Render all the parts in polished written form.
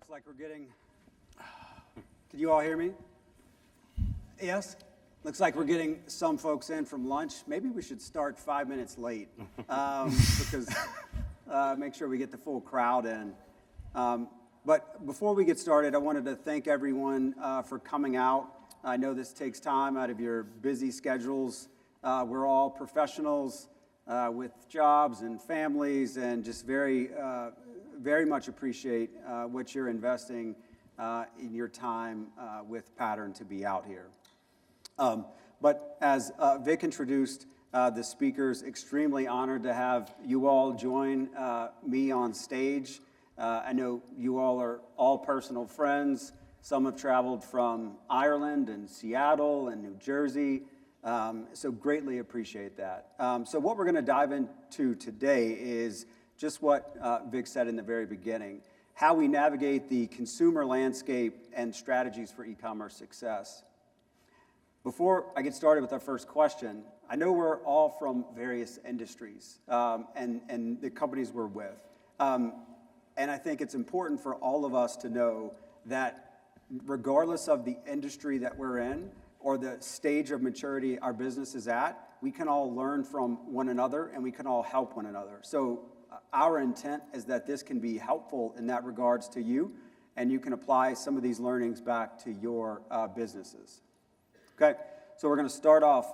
Looks like we're getting, can you all hear me? Yes? Looks like we're getting some folks in from lunch. Maybe we should start 5 minutes late because make sure we get the full crowd in. But before we get started, I wanted to thank everyone for coming out. I know this takes time out of your busy schedules. We're all professionals with jobs and families, and just very much appreciate what you're investing in your time with Pattern to be out here. But as Vic introduced the speakers, extremely honored to have you all join me on stage. I know you all are all personal friends. Some have traveled from Ireland and Seattle and New Jersey, so greatly appreciate that. So what we're going to dive into today is just what Vic said in the very beginning, how we navigate the consumer landscape and strategies for e-commerce success. Before I get started with our first question, I know we're all from various industries and the companies we're with. And I think it's important for all of us to know that regardless of the industry that we're in or the stage of maturity our business is at, we can all learn from one another and we can all help one another. So our intent is that this can be helpful in that regards to you, and you can apply some of these learnings back to your businesses. Okay, so we're going to start off.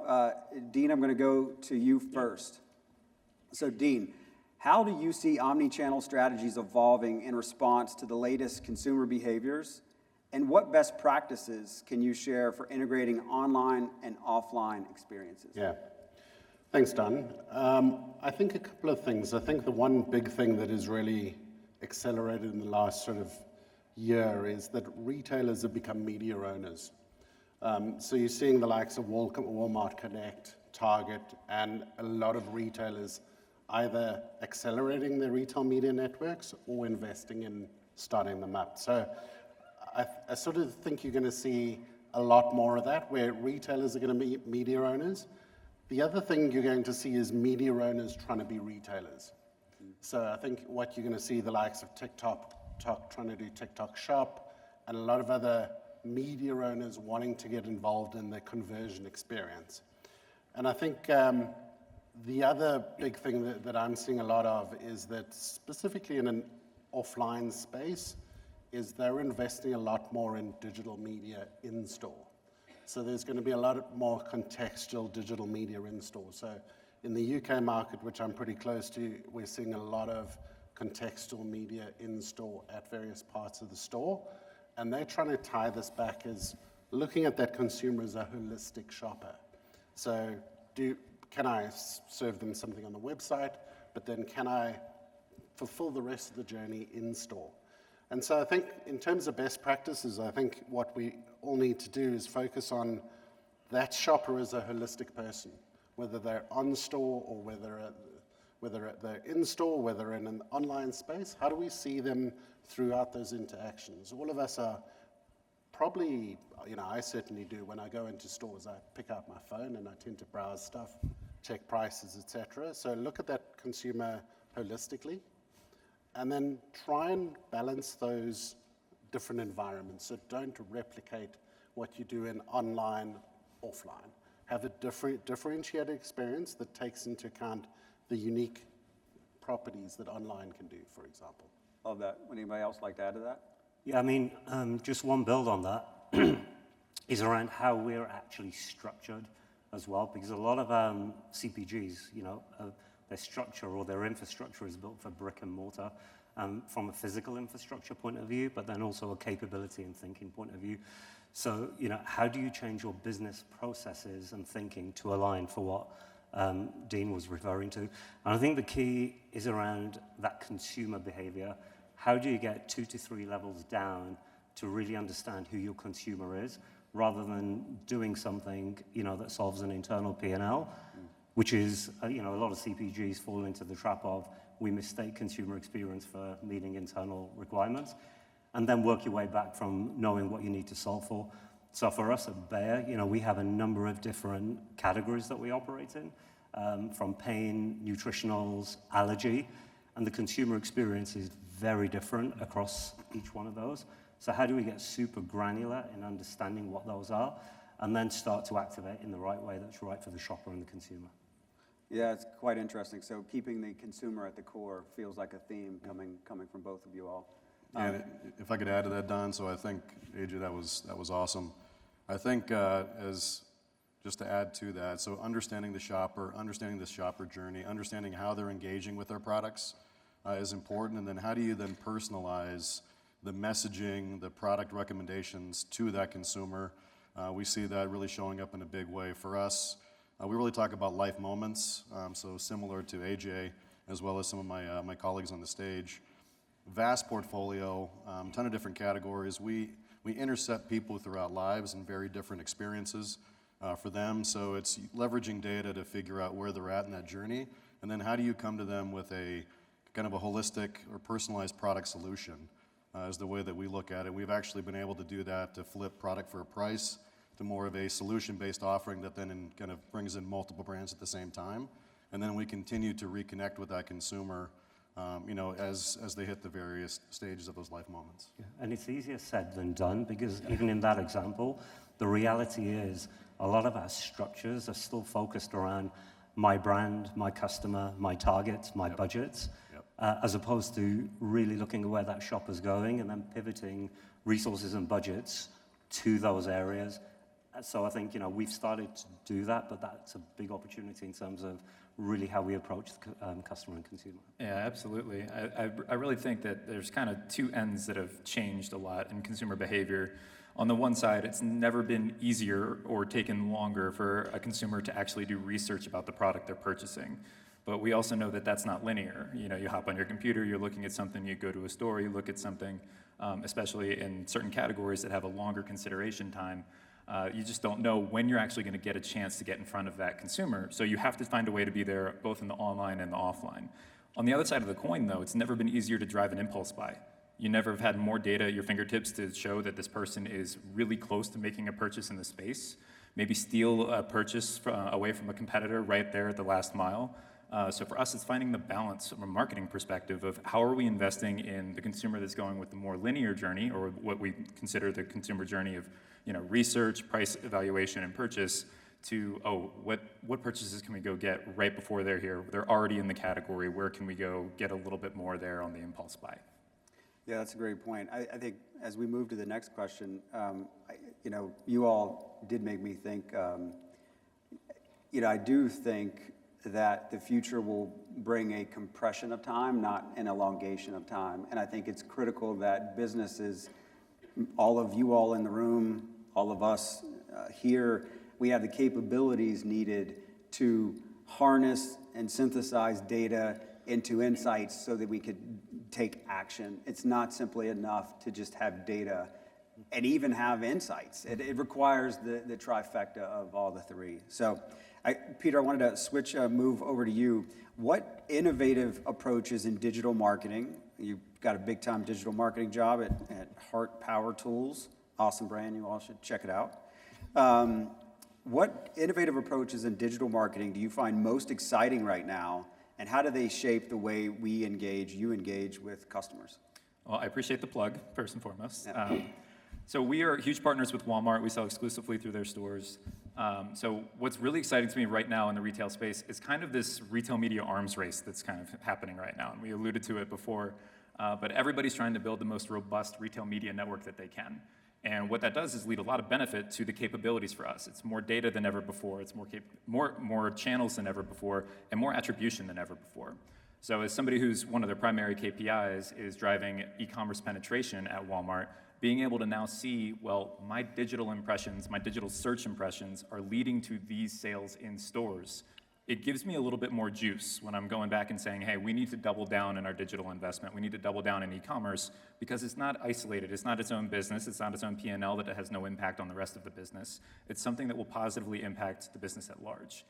Dean, I'm going to go to you first. So Dean, how do you see omni-channel strategies evolving in response to the latest consumer behaviors? And what best practices can you share for integrating online and offline experiences? Yeah, thanks, Don. I think a couple of things. I think the one big thing that has really accelerated in the last sort of year is that retailers have become media owners. So you're seeing the likes of Walmart Connect, Target, and a lot of retailers either accelerating their retail media networks or investing in starting them up. So I sort of think you're going to see a lot more of that, where retailers are going to be media owners. The other thing you're going to see is media owners trying to be retailers. So I think what you're going to see, the likes of TikTok trying to do TikTok Shop, and a lot of other media owners wanting to get involved in the conversion experience. And I think the other big thing that I'm seeing a lot of is that specifically in an offline space is they're investing a lot more in digital media in-store. So there's going to be a lot more contextual digital media in-store. So in the UK market, which I'm pretty close to, we're seeing a lot of contextual media in-store at various parts of the store. And they're trying to tie this back as looking at that consumer as a holistic shopper. So can I serve them something on the website, but then can I fulfill the rest of the journey in store? And so I think in terms of best practices, I think what we all need to do is focus on that shopper as a holistic person, whether they're on store or whether they're in store, whether in an online space. How do we see them throughout those interactions? All of us are probably, I certainly do. When I go into stores, I pick out my phone and I tend to browse stuff, check prices, etc. So look at that consumer holistically, and then try and balance those different environments. So don't replicate what you do in online, offline. Have a differentiated experience that takes into account the unique properties that online can do, for example. Love that. Would anybody else like to add to that? Yeah, I mean, just one build on that is around how we're actually structured as well, because a lot of CPGs, their structure or their infrastructure is built for brick and mortar from a physical infrastructure point of view, but then also a capability and thinking point of view. So, how do you change your business processes and thinking to align for what Dean was referring to? And I think the key is around that consumer behavior. How do you get 2 to 3 levels down to really understand who your consumer is, rather than doing something, that solves an internal P&L, which is, a lot of CPGs fall into the trap of we mistake consumer experience for meeting internal requirements, and then work your way back from knowing what you need to solve for. So for us at Bayer, we have a number of different categories that we operate in, from pain, nutritionals, allergy, and the consumer experience is very different across each one of those. So how do we get super granular in understanding what those are, and then start to activate in the right way that's right for the shopper and the consumer? Yeah, it's quite interesting. So keeping the consumer at the core feels like a theme coming from both of you all. And if I could add to that, Don, so I think, AJ, that was awesome. I think as just to add to that, so understanding the shopper journey, understanding how they're engaging with their products is important, and then how do you then personalize the messaging, the product recommendations to that consumer. We see that really showing up in a big way for us. We really talk about life moments, so similar to AJ, as well as some of my colleagues on the stage. Vast portfolio, ton of different categories. We intercept people throughout lives and very different experiences for them, so it's leveraging data to figure out where they're at in that journey, and then how do you come to them with a kind of a holistic or personalized product solution is the way that we look at it. We've actually been able to do that, to flip product for a price to more of a solution-based offering that then kind of brings in multiple brands at the same time, and then we continue to reconnect with that consumer as they hit the various stages of those life moments. Yeah. And it's easier said than done, because even in that example, the reality is a lot of our structures are still focused around my brand, my customer, my targets, my budgets, as opposed to really looking at where that shopper's going and then pivoting resources and budgets to those areas. So I think, we've started to do that, but that's a big opportunity in terms of really how we approach the customer and consumer. Yeah, absolutely. I really think that there's kind of two ends that have changed a lot in consumer behavior. On the one side, it's never been easier or taken longer for a consumer to actually do research about the product they're purchasing. But we also know that that's not linear. You hop on your computer, you're looking at something, you go to a store, you look at something, especially in certain categories that have a longer consideration time. You just don't know when you're actually going to get a chance to get in front of that consumer. So you have to find a way to be there both in the online and the offline. On the other side of the coin, though, it's never been easier to drive an impulse buy. You never have had more data at your fingertips to show that this person is really close to making a purchase in the space. Maybe steal a purchase away from a competitor right there at the last mile. So for us, it's finding the balance from a marketing perspective of how are we investing in the consumer that's going with the more linear journey, or what we consider the consumer journey of research, price evaluation, and purchase, to, what purchases can we go get right before they're here? They're already in the category. Where can we go get a little bit more there on the impulse buy? Yeah, that's a great point. I think as we move to the next question, you all did make me think, I do think that the future will bring a compression of time, not an elongation of time. And I think it's critical that businesses, all of you all in the room, all of us here, we have the capabilities needed to harness and synthesize data into insights so that we could take action. It's not simply enough to just have data and even have insights. It requires the trifecta of all the three. So, Peter, I wanted to move over to you. What innovative approaches in digital marketing, you've got a big-time digital marketing job at Heart Power Tools, awesome brand, you all should check it out. What innovative approaches in digital marketing do you find most exciting right now, and how do they shape the way you engage with customers? Well, I appreciate the plug, first and foremost. Yeah. So we are huge partners with Walmart. We sell exclusively through their stores. So what's really exciting to me right now in the retail space is kind of this retail media arms race that's kind of happening right now. And we alluded to it before, but everybody's trying to build the most robust retail media network that they can. And what that does is lead a lot of benefit to the capabilities for us. It's more data than ever before. It's more channels than ever before, and more attribution than ever before. So as somebody who's one of their primary KPIs is driving e-commerce penetration at Walmart, being able to now see, well, my digital impressions, my digital search impressions are leading to these sales in stores. It gives me a little bit more juice when I'm going back and saying, hey, we need to double down in our digital investment. We need to double down in e-commerce, because it's not isolated. It's not its own business. It's not its own P&L that it has no impact on the rest of the business. It's something that will positively impact the business at large.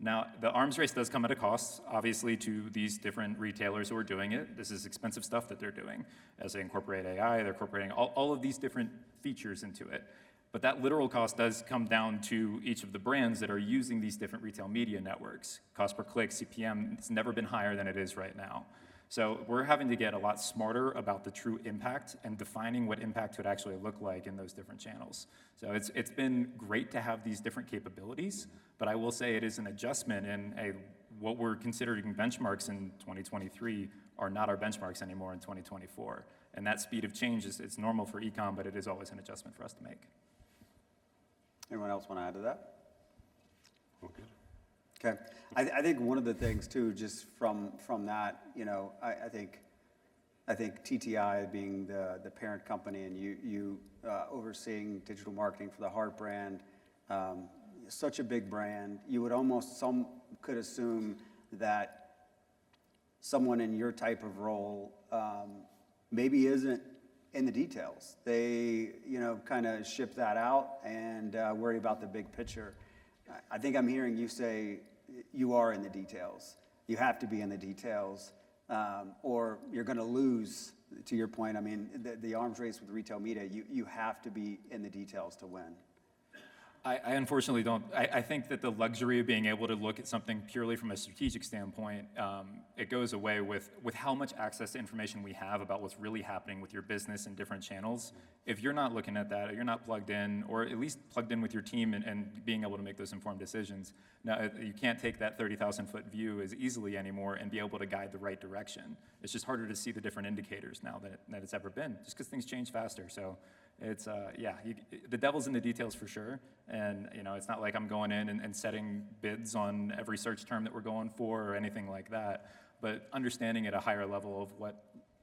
Now, the arms race does come at a cost, obviously, to these different retailers who are doing it. This is expensive stuff that they're doing. As they incorporate AI, they're incorporating all of these different features into it. But that literal cost does come down to each of the brands that are using these different retail media networks. Cost per click, CPM, it's never been higher than it is right now. So we're having to get a lot smarter about the true impact and defining what impact would actually look like in those different channels. So it's been great to have these different capabilities, but I will say it is an adjustment, and what we're considering benchmarks in 2023 are not our benchmarks anymore in 2024. And that speed of change it's normal for e-com, but it is always an adjustment for us to make. Anyone else want to add to that? Okay. Okay. I think one of the things too, just from that, you know, I think TTI being the parent company and you overseeing digital marketing for the Heart brand, such a big brand, you would some could assume that someone in your type of role maybe isn't in the details. They, you know, kind of ship that out and worry about the big picture. I think I'm hearing you say you are in the details. You have to be in the details, or you're going to lose. To your point, I mean, the arms race with retail media, you have to be in the details to win. I unfortunately don't. I think that the luxury of being able to look at something purely from a strategic standpoint, it goes away with how much access to information we have about what's really happening with your business in different channels. If you're not looking at that, or you're not plugged in, or at least plugged in with your team and being able to make those informed decisions, now you can't take that 30,000-foot view as easily anymore and be able to guide the right direction. It's just harder to see the different indicators now than it's ever been, just because things change faster. So. It's, the devil's in the details for sure. And, you know, it's not like I'm going in and setting bids on every search term that we're going for or anything like that. But understanding at a higher level of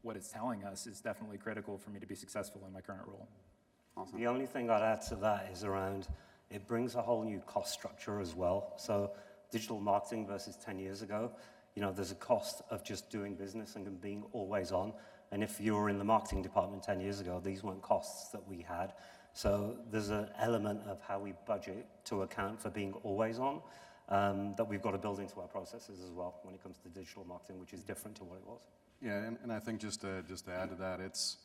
what it's telling us is definitely critical for me to be successful in my current role. Awesome. The only thing I'd add to that is around, it brings a whole new cost structure as well. So digital marketing versus 10 years ago, you know, there's a cost of just doing business and being always on. And if you were in the marketing department 10 years ago, these weren't costs that we had. So there's an element of how we budget to account for being always on that we've got to build into our processes as well when it comes to digital marketing, which is different to what it was. Yeah, and I think just to add to that, it's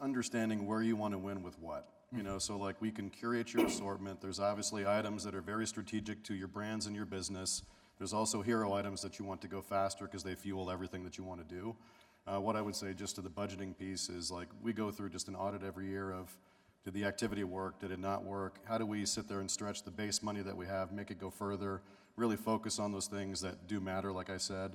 understanding where you want to win with what. You know, so like we can curate your assortment. There's obviously items that are very strategic to your brands and your business. There's also hero items that you want to go faster because they fuel everything that you want to do. What I would say just to the budgeting piece is like we go through just an audit every year of did the activity work, did it not work, how do we sit there and stretch the base money that we have, make it go further, really focus on those things that do matter, like I said,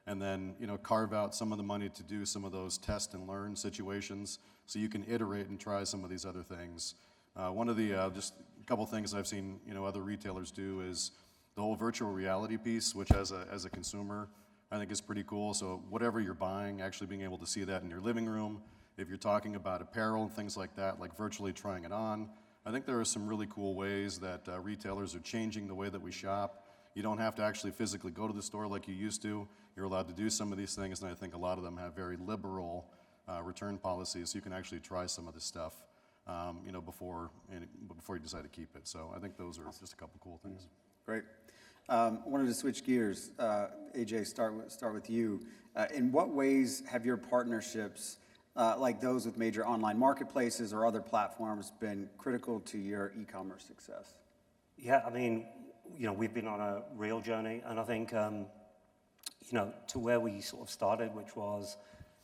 and then, you know, carve out some of the money to do some of those test and learn situations so you can iterate and try some of these other things. One of the, just a couple things I've seen, you know, other retailers do is the whole virtual reality piece, which as a consumer, I think is pretty cool. So whatever you're buying, actually being able to see that in your living room. If you're talking about apparel and things like that, like virtually trying it on, I think there are some really cool ways that retailers are changing the way that we shop. You don't have to actually physically go to the store like you used to. You're allowed to do some of these things, and I think a lot of them have very liberal return policies, so you can actually try some of this stuff, you know, before you decide to keep it. So I think those are just a couple cool things. Great. Wanted to switch gears. AJ, start with you. In what ways have your partnerships, like those with major online marketplaces or other platforms, been critical to your e-commerce success? Yeah, I mean, you know, we've been on a real journey, and I think, you know, to where we sort of started, which was,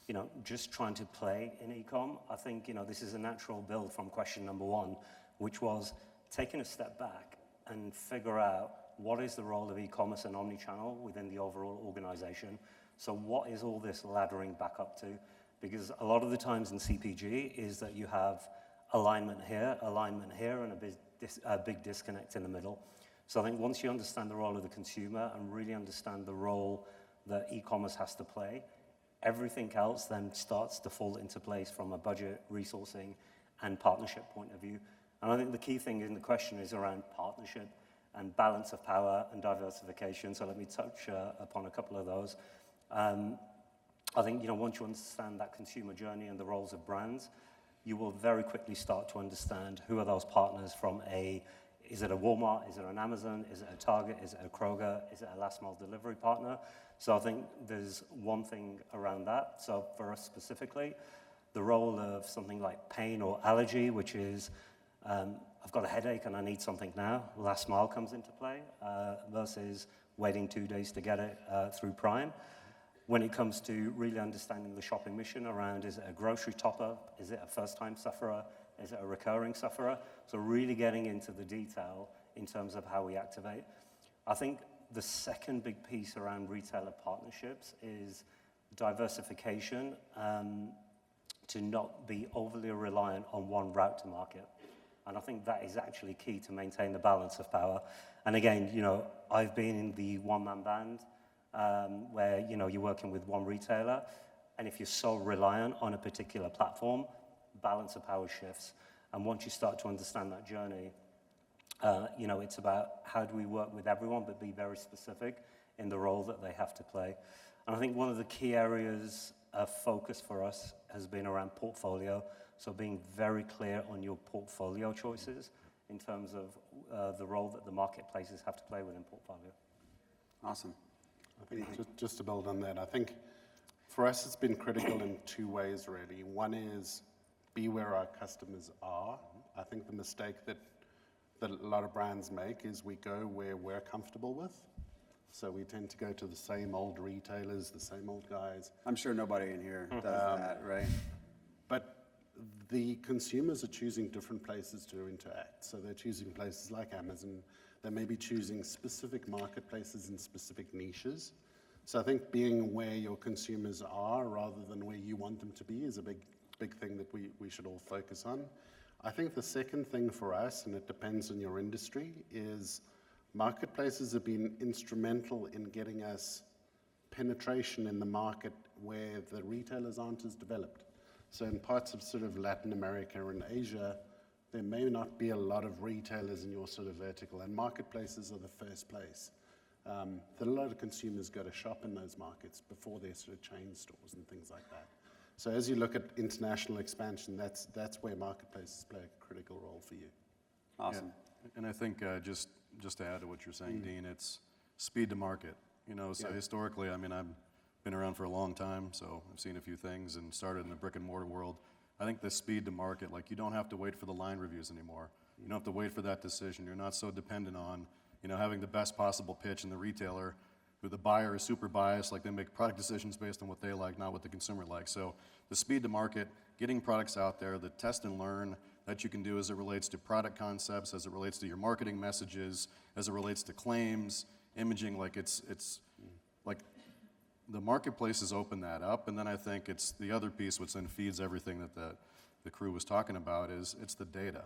you know, just trying to play in e-com. I think, you know, this is a natural build from question number one, which was taking a step back and figure out what is the role of e-commerce and omnichannel within the overall organization. So what is all this laddering back up to? Because a lot of the times in CPG is that you have alignment here, and a big disconnect in the middle. So I think once you understand the role of the consumer and really understand the role that e-commerce has to play, everything else then starts to fall into place from a budget, resourcing, and partnership point of view. And I think the key thing in the question is around partnership and balance of power and diversification. So let me touch upon a couple of those. I think, you know, once you understand that consumer journey and the roles of brands, you will very quickly start to understand who are those partners from is it a Walmart, is it an Amazon, is it a Target, is it a Kroger, is it a last mile delivery partner? So I think there's one thing around that. So for us specifically, the role of something like pain or allergy, which is I've got a headache and I need something now, last mile comes into play versus waiting 2 days to get it through Prime. when it comes to really understanding the shopping mission around, is it a grocery top-up? Is it a first-time sufferer? Is it a recurring sufferer? So really getting into the detail in terms of how we activate. I think the second big piece around retailer partnerships is diversification, to not be overly reliant on one route to market. And I think that is actually key to maintain the balance of power. And again, I've been in the one-man band, where, you're working with one retailer, and if you're so reliant on a particular platform, balance of power shifts. And once you start to understand that journey, it's about how do we work with everyone, but be very specific in the role that they have to play. And I think one of the key areas of focus for us has been around portfolio. So being very clear on your portfolio choices in terms of the role that the marketplaces have to play within portfolio. Awesome. I think just to build on that, I think for us it's been critical in two ways really. One is be where our customers are. I think the mistake that a lot of brands make is we go where we're comfortable with. So we tend to go to the same old retailers, the same old guys. I'm sure nobody in here does that, right? But the consumers are choosing different places to interact. So they're choosing places like Amazon. They may be choosing specific marketplaces in specific niches. So I think being where your consumers are rather than where you want them to be is a big thing that we should all focus on. I think the second thing for us, and it depends on your industry, is marketplaces have been instrumental in getting us penetration in the market where the retailers aren't as developed. So in parts of sort of Latin America and Asia, there may not be a lot of retailers in your sort of vertical, and marketplaces are the first place that a lot of consumers go to shop in those markets before their sort of chain stores and things like that. So as you look at international expansion, that's where marketplaces play a critical role for you. Awesome. Yeah. And I think just to add to what you're saying, Dean, it's speed to market. So historically, I've been around for a long time, so I've seen a few things and started in the brick and mortar world. I think the speed to market, like you don't have to wait for the line reviews anymore. You don't have to wait for that decision. You're not so dependent on, having the best possible pitch in the retailer, who the buyer is super biased, like they make product decisions based on what they like, not what the consumer likes. So the speed to market, getting products out there, the test and learn that you can do as it relates to product concepts, as it relates to your marketing messages, as it relates to claims, imaging, like it's like the marketplaces open that up. And then I think it's the other piece which then feeds everything that the crew was talking about is it's the data.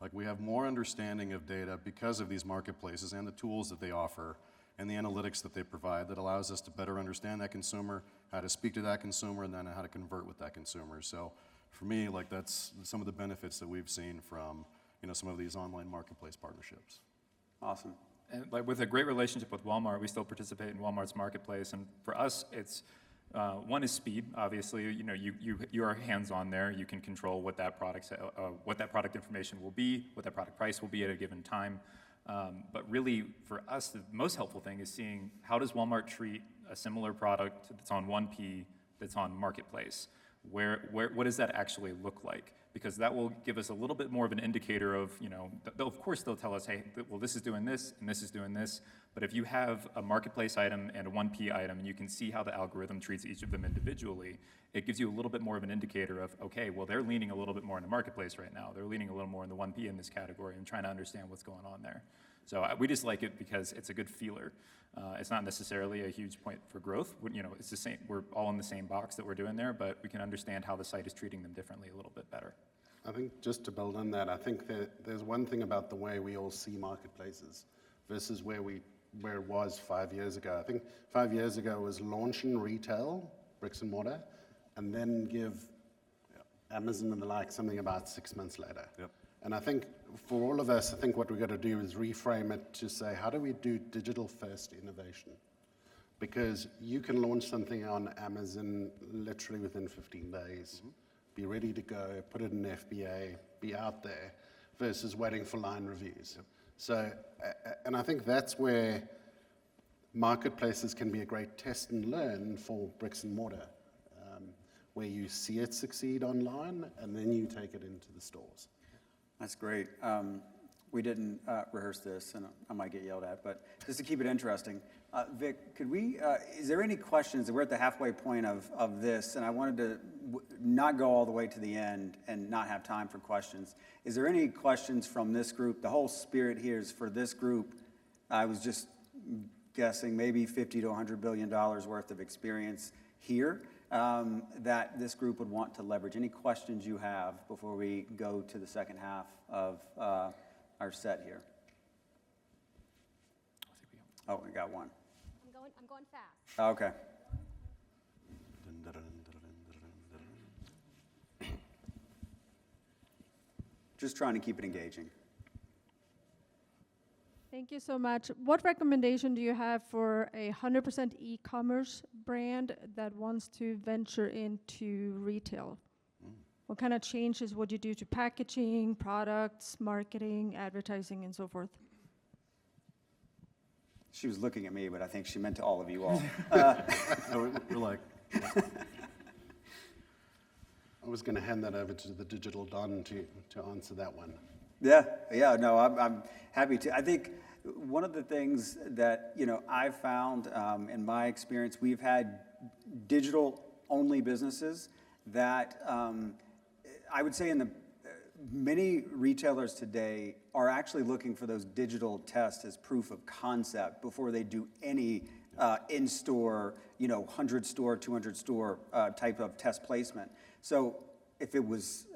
Like we have more understanding of data because of these marketplaces and the tools that they offer and the analytics that they provide that allows us to better understand that consumer, how to speak to that consumer, and then how to convert with that consumer. So for me, like that's some of the benefits that we've seen from, some of these online marketplace partnerships. Awesome. And like with a great relationship with Walmart, we still participate in Walmart's marketplace. And for us, it's one is speed. Obviously, you are hands-on there. You can control what that product information will be, what that product price will be at a given time. But really, for us, the most helpful thing is seeing how does Walmart treat a similar product that's on 1P that's on Marketplace? What does that actually look like? Because that will give us a little bit more of an indicator of, of course they'll tell us, hey, well, this is doing this, and this is doing this. But if you have a Marketplace item and a 1P item, and you can see how the algorithm treats each of them individually, it gives you a little bit more of an indicator of, okay, well, they're leaning a little bit more into Marketplace right now. They're leaning a little more in the 1P in this category and trying to understand what's going on there. So we just like it because it's a good feeler. It's not necessarily a huge point for growth. It's the same. We're all in the same box that we're doing there, but we can understand how the site is treating them differently a little bit better. I think just to build on that, I think that there's one thing about the way we all see marketplaces versus where it was 5 years ago. I think 5 years ago was launch in retail, bricks and mortar, and then give Amazon and the like something about 6 months later. Yep. And I think for all of us, I think what we've got to do is reframe it to say, how do we do digital first innovation? Because you can launch something on Amazon literally within 15 days, be ready to go, put it in FBA, be out there, versus waiting for line reviews. Yep. So, and I think that's where marketplaces can be a great test and learn for bricks and mortar, where you see it succeed online and then you take it into the stores. That's great. we didn't rehearse this, and I might get yelled at, but just to keep it interesting, Vic, could we, is there any questions? We're at the halfway point of this, and I wanted to not go all the way to the end and not have time for questions. Is there any questions from this group? The whole spirit here is for this group. I was just guessing maybe $50 to $100 billion worth of experience here that this group would want to leverage. Any questions you have before we go to the second half of our set here? Oh, we got one. I'm going fast. Oh, okay. Just trying to keep it engaging. Thank you so much. What recommendation do you have for a 100% e-commerce brand that wants to venture into retail? What kind of changes would you do to packaging, products, marketing, advertising, and so forth? She was looking at me, but I think she meant to all of you all. We're like, I was going to hand that over to the digital Don to answer that one. Yeah, no, I'm happy to. I think one of the things that, I've found in my experience, we've had digital-only businesses that I would say many retailers today are actually looking for those digital tests as proof of concept before they do any in-store, 100-store, 200-store type of test placement. So if it was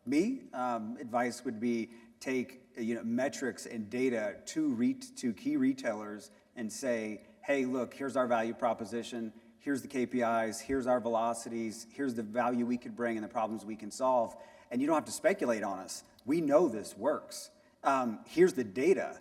me, advice would be take metrics and data to key retailers and say, hey, look, here's our value proposition, here's the KPIs, here's our velocities, here's the value we could bring and the problems we can solve, and you don't have to speculate on us. We know this works. Here's the data.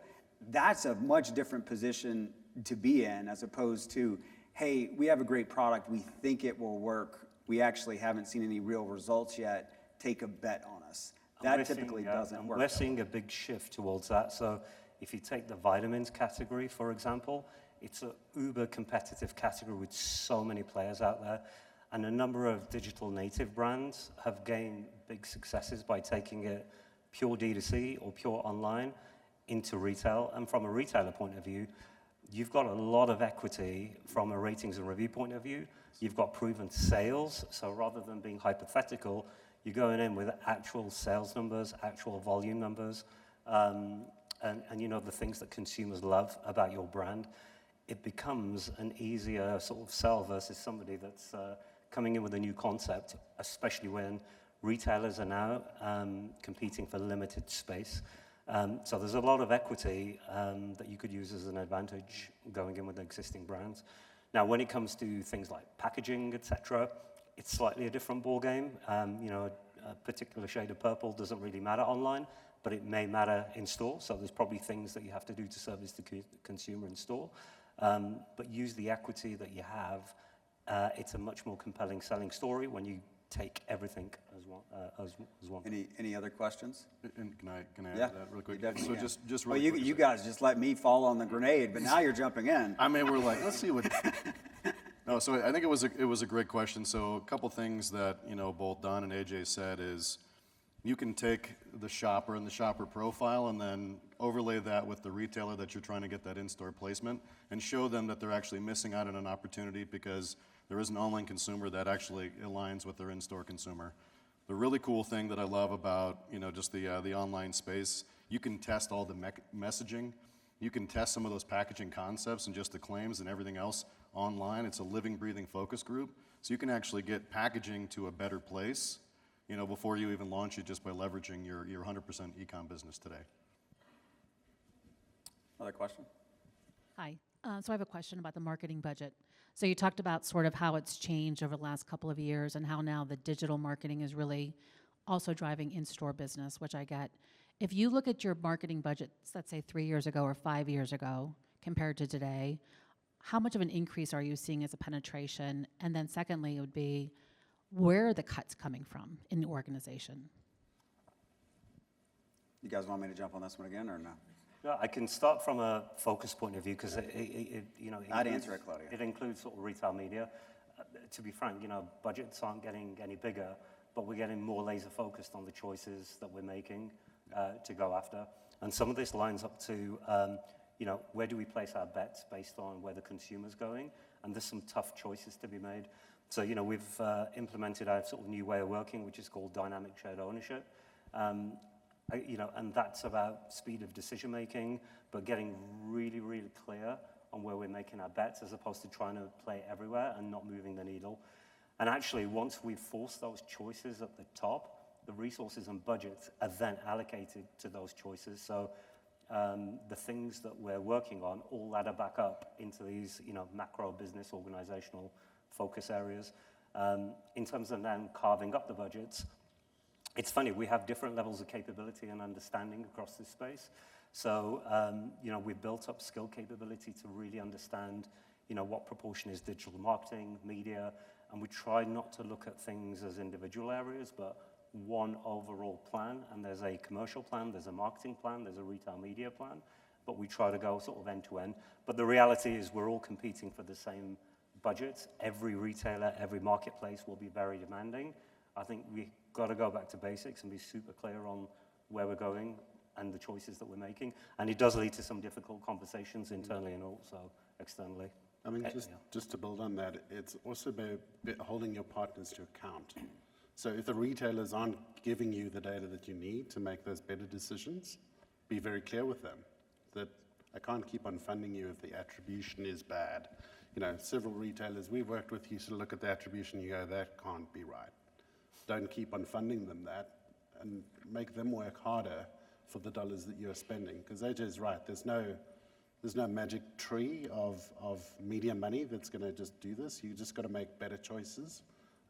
That's a much different position to be in as opposed to, hey, we have a great product, we think it will work, we actually haven't seen any real results yet, take a bet on us. That typically doesn't work. We're seeing a big shift towards that. So if you take the vitamins category, for example, it's an uber competitive category with so many players out there. And a number of digital native brands have gained big successes by taking it pure D2C or pure online into retail. And from a retailer point of view, you've got a lot of equity from a ratings and review point of view. You've got proven sales. So rather than being hypothetical, you're going in with actual sales numbers, actual volume numbers, and the things that consumers love about your brand. It becomes an easier sort of sell versus somebody that's coming in with a new concept, especially when retailers are now competing for limited space. So there's a lot of equity that you could use as an advantage going in with existing brands. Now, when it comes to things like packaging, etc., it's slightly a different ballgame. A particular shade of purple doesn't really matter online, but it may matter in store. So there's probably things that you have to do to service the consumer in store. But use the equity that you have. It's a much more compelling selling story when you take everything as one. Any other questions? and can I add Yeah, to that real quick? you definitely So can. just Well, really quick, you guys just let me fall on the grenade, but now you're jumping in. I mean, we're like, let's see what. No, so I think it was a great question. So a couple things that both Don and AJ said is, you can take the shopper and the shopper profile and then overlay that with the retailer that you're trying to get that in-store placement and show them that they're actually missing out on an opportunity because there is an online consumer that actually aligns with their in-store consumer. The really cool thing that I love about just the online space, you can test all the messaging. You can test some of those packaging concepts and just the claims and everything else online. It's a living, breathing focus group. So you can actually get packaging to a better place, before you even launch it just by leveraging your 100% e-com business today. Another question? Hi. So I have a question about the marketing budget. So you talked about sort of how it's changed over the last couple of years and how now the digital marketing is really also driving in-store business, which I get. If you look at your marketing budget, let's say 3 years ago or 5 years ago, compared to today, how much of an increase are you seeing as a penetration? And then secondly, it would be, where are the cuts coming from in the organization? You guys want me to jump on this one again or no? No, I can start from a focus point of view because I'd answer it, Claudia. It includes sort of retail media. To be frank, budgets aren't getting any bigger, but we're getting more laser focused on the choices that we're making to go after. And some of this lines up to, where do we place our bets based on where the consumer's going? And there's some tough choices to be made. So, we've implemented our sort of new way of working, which is called dynamic shared ownership. And that's about speed of decision making, but getting really, really clear on where we're making our bets as opposed to trying to play everywhere and not moving the needle. And actually, once we've forced those choices at the top, the resources and budgets are then allocated to those choices. So the things that we're working on all ladder back up into these, macro business organizational focus areas. In terms of then carving up the budgets, it's funny, we have different levels of capability and understanding across this space. So, we've built up skill capability to really understand, what proportion is digital marketing, media, and we try not to look at things as individual areas, but one overall plan. And there's a commercial plan, there's a marketing plan, there's a retail media plan, but we try to go sort of end to end. But the reality is we're all competing for the same budgets. Every retailer, every marketplace will be very demanding. I think we've got to go back to basics and be super clear on where we're going and the choices that we're making. And it does lead to some difficult conversations internally and also externally. I mean, just to build on that, it's also about holding your partners to account. So if the retailers aren't giving you the data that you need to make those better decisions, be very clear with them that I can't keep on funding you if the attribution is bad. Several retailers we've worked with used to look at the attribution, you go, that can't be right. Don't keep on funding them that, and make them work harder for the dollars that you're spending. Because AJ is right, there's no magic tree of media money that's going to just do this. You just got to make better choices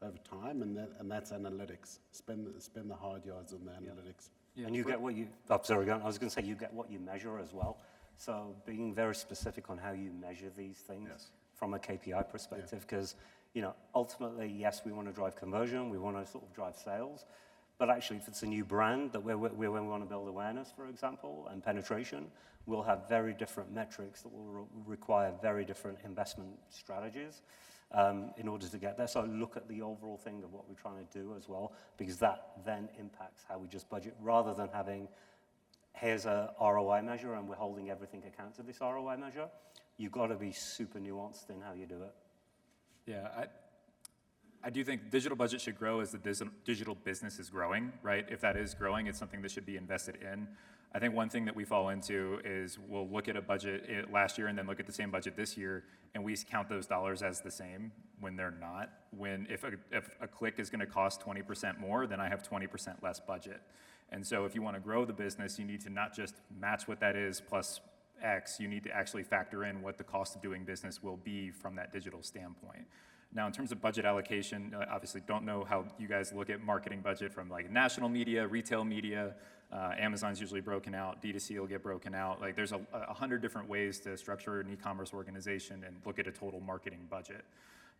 over time, and that's analytics. Spend the hard yards on the analytics. Yeah. And you get what you, I was going to say, you get what you measure as well. So being very specific on how you measure these things from a KPI perspective, because, ultimately, yes, we want to drive conversion, we want to sort of drive sales, but actually if it's a new brand that we want to build awareness, for example, and penetration, we'll have very different metrics that will require very different investment strategies in order to get there. So look at the overall thing of what we're trying to do as well, because that then impacts how we just budget, rather than having, here's a ROI measure and we're holding everything account to this ROI measure. You've got to be super nuanced in how you do it. Yeah, I do think digital budget should grow as the digital business is growing, right? If that is growing, it's something that should be invested in. I think one thing that we fall into is we'll look at a budget last year and then look at the same budget this year, and we count those dollars as the same when they're not. If a click is going to cost 20% more, then I have 20% less budget. And so if you want to grow the business, you need to not just match what that is plus X, you need to actually factor in what the cost of doing business will be from that digital standpoint. Now, in terms of budget allocation, obviously don't know how you guys look at marketing budget from like national media, retail media. Amazon's usually broken out, D2C will get broken out. Like there's 100 different ways to structure an e-commerce organization and look at a total marketing budget.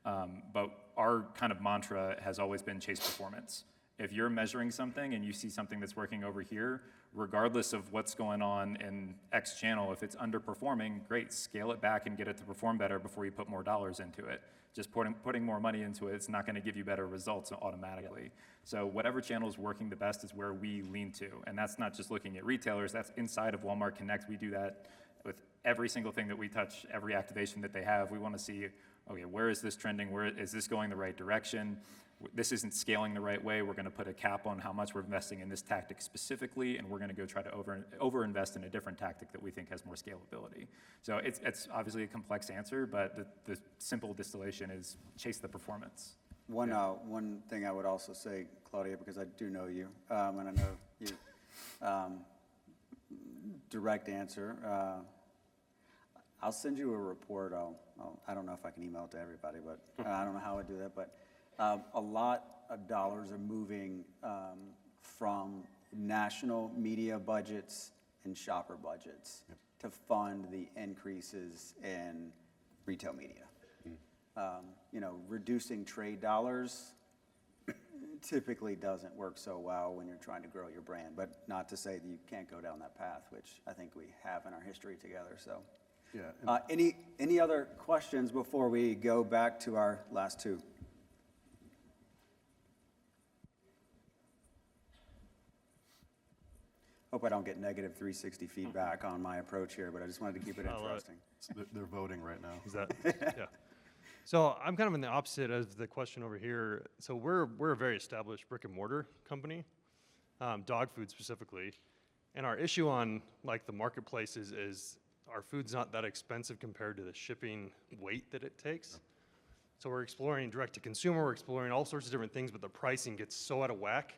But our kind of mantra has always been chase performance. If you're measuring something and you see something that's working over here, regardless of what's going on in X channel, if it's underperforming, great, scale it back and get it to perform better before you put more dollars into it. Just putting more money into it, it's not going to give you better results automatically. Yep. So whatever channel is working the best is where we lean to. And that's not just looking at retailers, that's inside of Walmart Connect. We do that with every single thing that we touch, every activation that they have. We want to see, okay, where is this trending? Where is this going the right direction? This isn't scaling the right way. We're going to put a cap on how much we're investing in this tactic specifically, and we're going to go try to over-invest in a different tactic that we think has more scalability. So it's obviously a complex answer, but the simple distillation is chase the performance. One thing I would also say, Claudia, because I do know you, and I know you, direct answer. I'll send you a report. I don't know if I can email it to everybody, but I don't know how I do that, but a lot of dollars are moving from national media budgets and shopper budgets to fund the increases in retail media. Reducing trade dollars typically doesn't work so well when you're trying to grow your brand, but not to say that you can't go down that path, which I think we have in our history together. So, Yeah. any other questions before we go back to our last two? Hope I don't get negative 360 feedback on my approach here, but I just wanted to keep it interesting. They're voting right now. Is that, yeah. So I'm kind of in the opposite of the question over here. So we're a very established brick and mortar company, dog food specifically. And our issue on like the marketplaces is our food's not that expensive compared to the shipping weight that it takes. So we're exploring direct to consumer, we're exploring all sorts of different things, but the pricing gets so out of whack.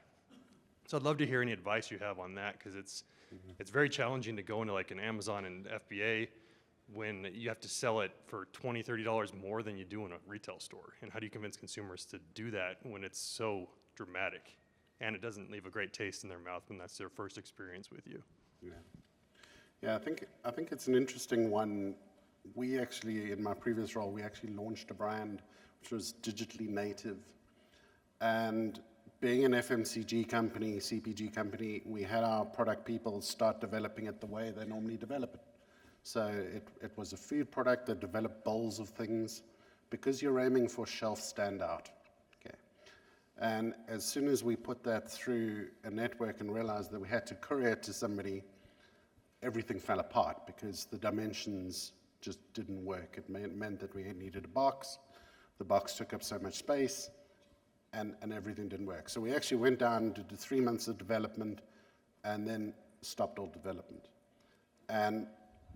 So I'd love to hear any advice you have on that, because it's very challenging to go into like an Amazon and FBA when you have to sell it for $20, $30 more than you do in a retail store. And how do you convince consumers to do that when it's so dramatic and it doesn't leave a great taste in their mouth when that's their first experience with you? Yeah, I think it's an interesting one. We actually, in my previous role, we actually launched a brand which was digitally native. And being an FMCG company, CPG company, we had our product people start developing it the way they normally develop it. So it was a food product that developed bowls of things because you're aiming for shelf standout. Okay. And as soon as we put that through a network and realized that we had to courier it to somebody, everything fell apart because the dimensions just didn't work. It meant that we needed a box. The box took up so much space, and everything didn't work. So we actually went down to 3 months of development and then stopped all development. And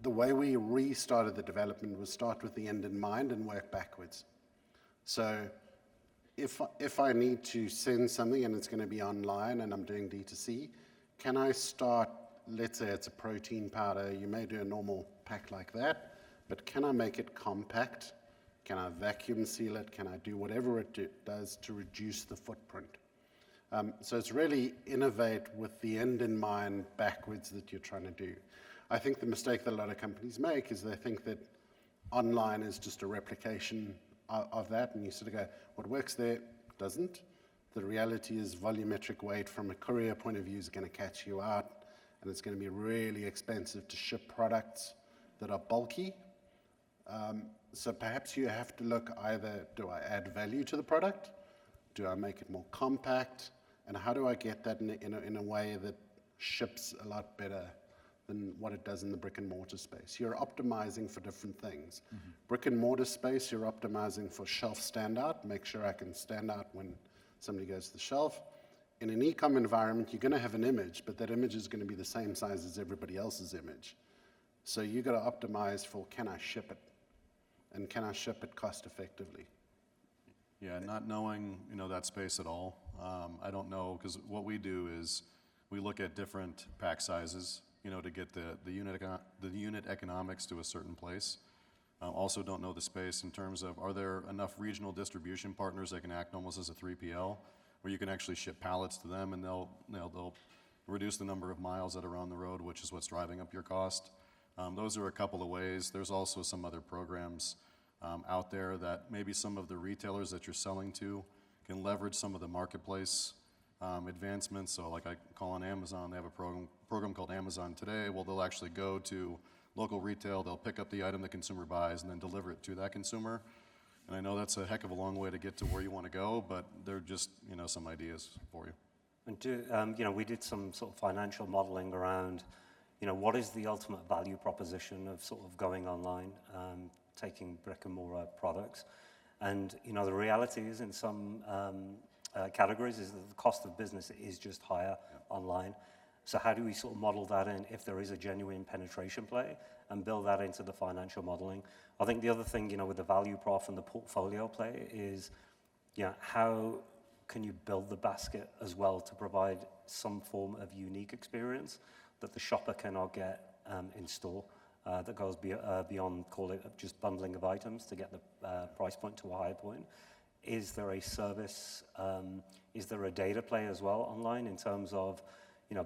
the way we restarted the development was start with the end in mind and work backwards. So if I need to send something and it's going to be online and I'm doing D2C, can I start, let's say it's a protein powder, you may do a normal pack like that, but can I make it compact? Can I vacuum seal it? Can I do whatever it does to reduce the footprint? So it's really innovate with the end in mind backwards that you're trying to do. I think the mistake that a lot of companies make is they think that online is just a replication of that, and you sort of go, what works there doesn't. The reality is volumetric weight from a courier point of view is going to catch you out, and it's going to be really expensive to ship products that are bulky. So perhaps you have to look either, do I add value to the product? Do I make it more compact? And how do I get that in a way that ships a lot better than what it does in the brick and mortar space? You're optimizing for different things. Brick and mortar space, you're optimizing for shelf standout, make sure I can stand out when somebody goes to the shelf. In an e-com environment, you're going to have an image, but that image is going to be the same size as everybody else's image. So you've got to optimize for, can I ship it? And can I ship it cost effectively? Yeah, not knowing, that space at all. I don't know, because what we do is we look at different pack sizes, to get the unit economics to a certain place. Also don't know the space in terms of, are there enough regional distribution partners that can act almost as a 3PL, where you can actually ship pallets to them and they'll reduce the number of miles that are on the road, which is what's driving up your cost. Those are a couple of ways. There's also some other programs out there that maybe some of the retailers that you're selling to can leverage some of the marketplace advancements. So like I call on Amazon, they have a program called Amazon Today. Well, they'll actually go to local retail, they'll pick up the item the consumer buys and then deliver it to that consumer. And I know that's a heck of a long way to get to where you want to go, but they're just, some ideas for you. And we did some sort of financial modeling around, what is the ultimate value proposition of sort of going online, taking brick and mortar products. And, the reality is in some categories is that the cost of business is just higher online. So how do we sort of model that in if there is a genuine penetration play and build that into the financial modeling? I think the other thing, with the value prof and the portfolio play is, how can you build the basket as well to provide some form of unique experience that the shopper cannot get in store, that goes beyond, call it just bundling of items to get the price point to a higher point. Is there a service, is there a data play as well online in terms of,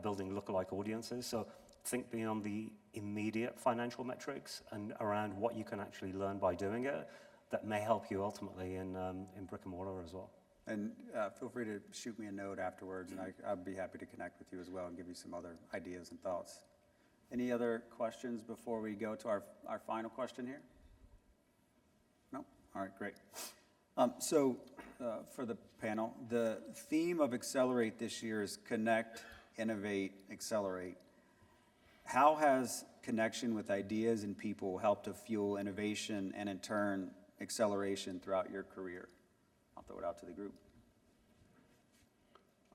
building lookalike audiences? So think beyond the immediate financial metrics and around what you can actually learn by doing it that may help you ultimately in brick and mortar as well. And feel free to shoot me a note afterwards, and I'd be happy to connect with you as well and give you some other ideas and thoughts. Any other questions before we go to our final question here? No? All right, great. So for the panel, the theme of Accelerate this year is connect, innovate, accelerate. How has connection with ideas and people helped to fuel innovation and in turn acceleration throughout your career? I'll throw it out to the group.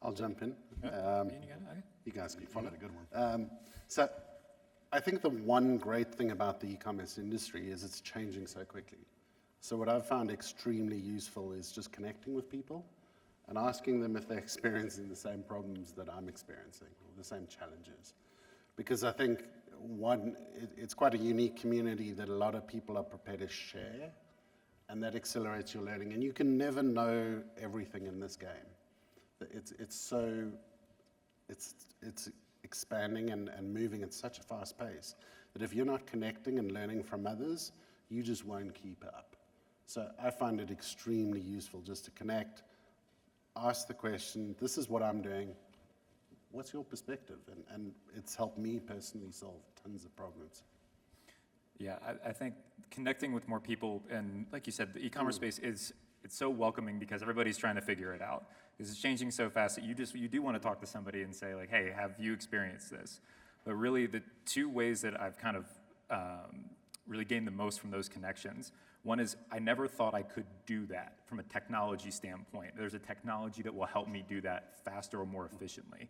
I'll jump in. You got it? Okay. You guys can follow. a good one. So I think the one great thing about the e-commerce industry is it's changing so quickly. So what I've found extremely useful is just connecting with people and asking them if they're experiencing the same problems that I'm experiencing or the same challenges. Because I think, one, it's quite a unique community that a lot of people are prepared to share, and that accelerates your learning. And you can never know everything in this game. It's expanding and moving at such a fast pace that if you're not connecting and learning from others, you just won't keep up. So I find it extremely useful just to connect, ask the question, this is what I'm doing, what's your perspective? And it's helped me personally solve tons of problems. Yeah, I think connecting with more people, and like you said, the e-commerce space it's so welcoming because everybody's trying to figure it out. This is changing so fast that you do want to talk to somebody and say like, hey, have you experienced this? But really, the two ways that I've kind of really gained the most from those connections. One is I never thought I could do that from a technology standpoint. There's a technology that will help me do that faster or more efficiently.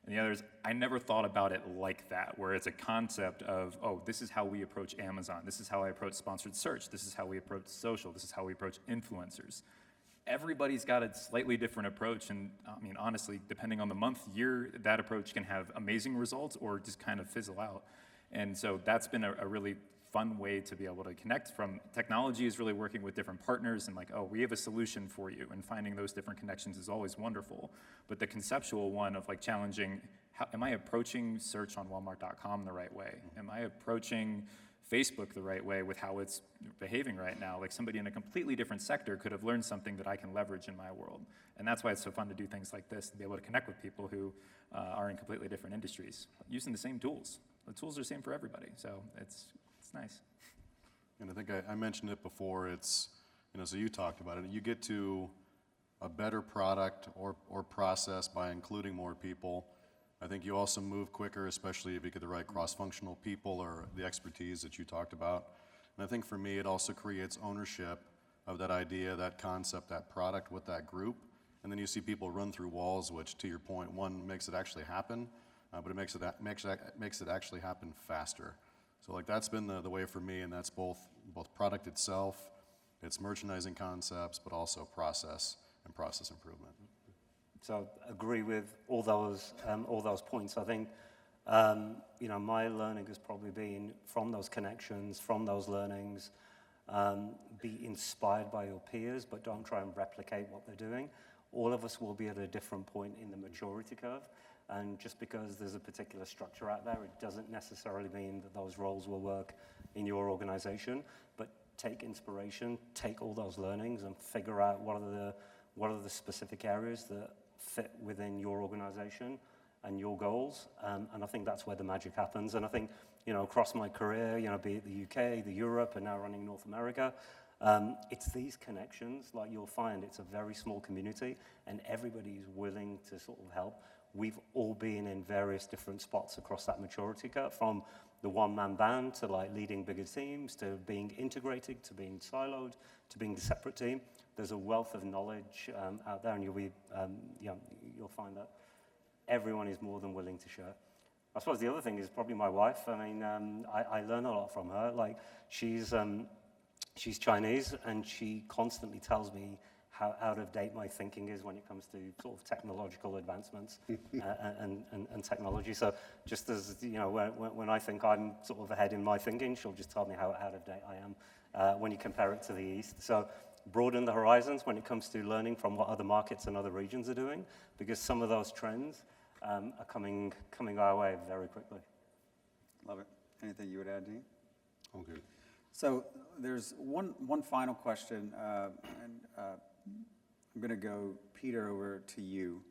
And the other is I never thought about it like that, where it's a concept of, oh, this is how we approach Amazon. This is how I approach sponsored search. This is how we approach social. This is how we approach influencers. Everybody's got a slightly different approach. And I mean, honestly, depending on the month, year, that approach can have amazing results or just kind of fizzle out. And so that's been a really fun way to be able to connect from. Technology is really working with different partners and like, oh, we have a solution for you, and finding those different connections is always wonderful. But the conceptual one of like challenging, am I approaching search on Walmart.com the right way? Am I approaching Facebook the right way with how it's behaving right now? Like somebody in a completely different sector could have learned something that I can leverage in my world. And that's why it's so fun to do things like this, to be able to connect with people who are in completely different industries, using the same tools. The tools are the same for everybody, so it's nice. And I think I mentioned it before, it's, so you talked about it, you get to a better product or process by including more people. I think you also move quicker, especially if you get the right cross-functional people or the expertise that you talked about. And I think for me, it also creates ownership of that idea, that concept, that product with that group. And then you see people run through walls, which, to your point, one, makes it actually happen, but it makes it actually happen faster. So like that's been the way for me, and that's both product itself, its merchandising concepts, but also process and process improvement. So agree with all those points. I think my learning has probably been from those connections, from those learnings. Be inspired by your peers, but don't try and replicate what they're doing. All of us will be at a different point in the maturity curve. And just because there's a particular structure out there, it doesn't necessarily mean that those roles will work in your organization. But take inspiration, take all those learnings, and figure out what are the specific areas that fit within your organization and your goals. And I think that's where the magic happens. And I think, across my career, be it the UK, the Europe, and now running North America, it's these connections. Like you'll find it's a very small community, and everybody's willing to sort of help. We've all been in various different spots across that maturity curve, from the one-man band to like leading bigger teams, to being integrated, to being siloed, to being a separate team. There's a wealth of knowledge out there, and you'll find that everyone is more than willing to share. I suppose the other thing is probably my wife. I mean, I learn a lot from her. Like she's Chinese, and she constantly tells me how out of date my thinking is when it comes to sort of technological advancements and technology. So just as, when I think I'm sort of ahead in my thinking, she'll just tell me how out of date I am when you compare it to the East. So broaden the horizons when it comes to learning from what other markets and other regions are doing, because some of those trends are coming our way very quickly. Love it. Anything you would add, Dean? All good. So there's one final question, I'm going to go, Peter, over to you.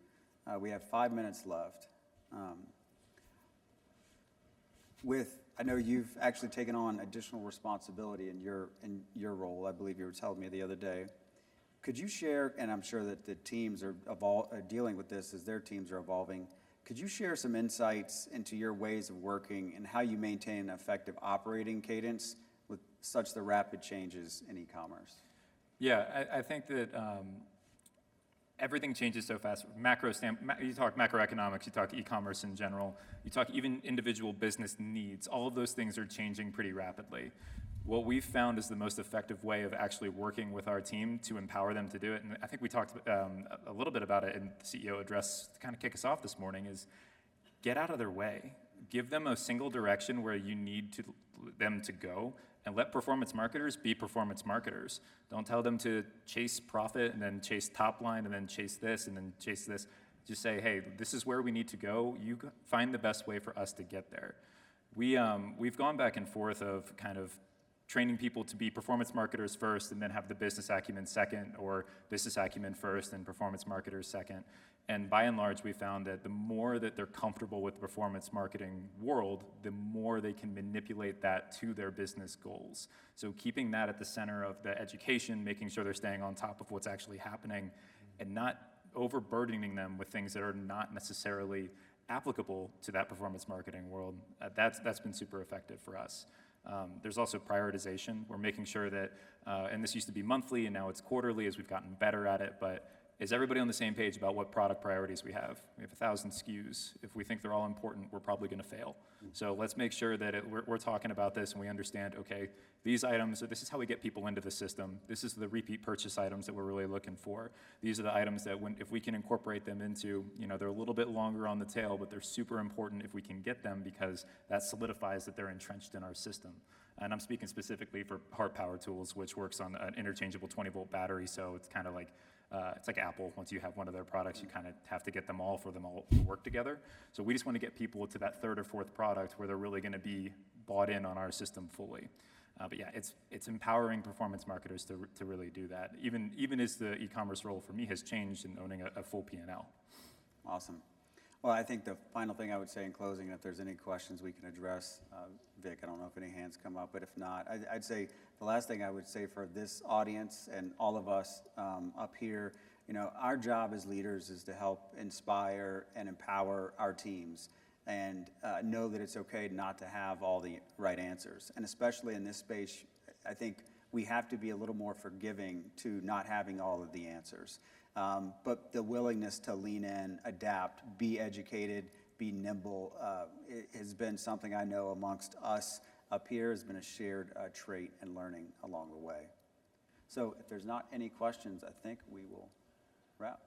We have 5 minutes left. I know you've actually taken on additional responsibility in your role. I believe you were telling me the other day. Could you share, and I'm sure that the teams are dealing with this as their teams are evolving, Could you share some insights into your ways of working and how you maintain an effective operating cadence with such the rapid changes in e-commerce? Yeah, I think that everything changes so fast. You talk macroeconomics, you talk e-commerce in general, you talk even individual business needs. All of those things are changing pretty rapidly. What we've found is the most effective way of actually working with our team to empower them to do it, and I think we talked a little bit about it in the CEO address to kind of kick us off this morning, is get out of their way. Give them a single direction where you need them to go, and let performance marketers be performance marketers. Don't tell them to chase profit and then chase top line and then chase this and then chase this. Just say, hey, this is where we need to go. You find the best way for us to get there. We've gone back and forth of kind of training people to be performance marketers first and then have the business acumen second, or business acumen first and performance marketers second. And by and large, we found that the more that they're comfortable with the performance marketing world, the more they can manipulate that to their business goals. So keeping that at the center of the education, making sure they're staying on top of what's actually happening, and not overburdening them with things that are not necessarily applicable to that performance marketing world, that's been super effective for us. There's also prioritization. We're making sure that, and this used to be monthly and now it's quarterly as we've gotten better at it, but is everybody on the same page about what product priorities we have? We have 1,000 SKUs. If we think they're all important, we're probably going to fail. So let's make sure that we're talking about this and we understand, okay, these items, this is how we get people into the system. This is the repeat purchase items that we're really looking for. These are the items that if we can incorporate them into, they're a little bit longer on the tail, but they're super important if we can get them, because that solidifies that they're entrenched in our system. And I'm speaking specifically for Heart Power Tools, which works on an interchangeable 20-volt battery, so it's kind of like, it's like Apple. Once you have one of their products, you kind of have to get them all for them all to work together. So we just want to get people to that third or fourth product where they're really going to be bought in on our system fully. But yeah, it's empowering performance marketers to really do that. Even as the e-commerce role for me has changed in owning a full P&L. Awesome. Well, I think the final thing I would say in closing, if there's any questions we can address, Vic, I don't know if any hands come up, but if not, I'd say the last thing I would say for this audience and all of us up here, our job as leaders is to help inspire and empower our teams, and know that it's okay not to have all the right answers. And especially in this space, I think we have to be a little more forgiving to not having all of the answers. But the willingness to lean in, adapt, be educated, be nimble, it has been something I know amongst us up here has been a shared trait and learning along the way. So if there's not any questions, I think we will wrap.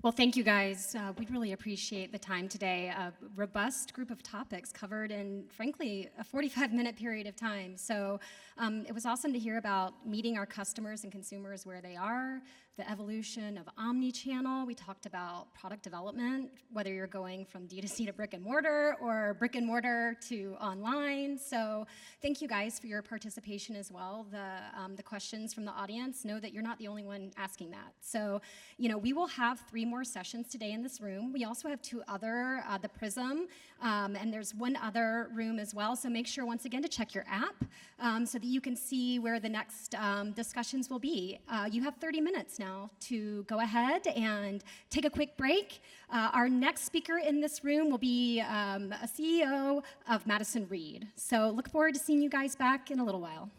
Well, thank you guys. We really appreciate the time today. A robust group of topics covered in, frankly, a 45-minute period of time. So it was awesome to hear about meeting our customers and consumers where they are, the evolution of omni-channel. We talked about product development, whether you're going from D2C to brick and mortar or brick and mortar to online. So thank you guys for your participation as well. The questions from the audience, know that you're not the only one asking that. So, we will have 3 more sessions today in this room. We also have 2 other, the Prism, and there's 1 other room as well. So make sure once again to check your app so that you can see where the next discussions will be. You have 30 minutes now to go ahead and take a quick break. Our next speaker in this room will be a CEO of Madison Reed. So look forward to seeing you guys back in a little while.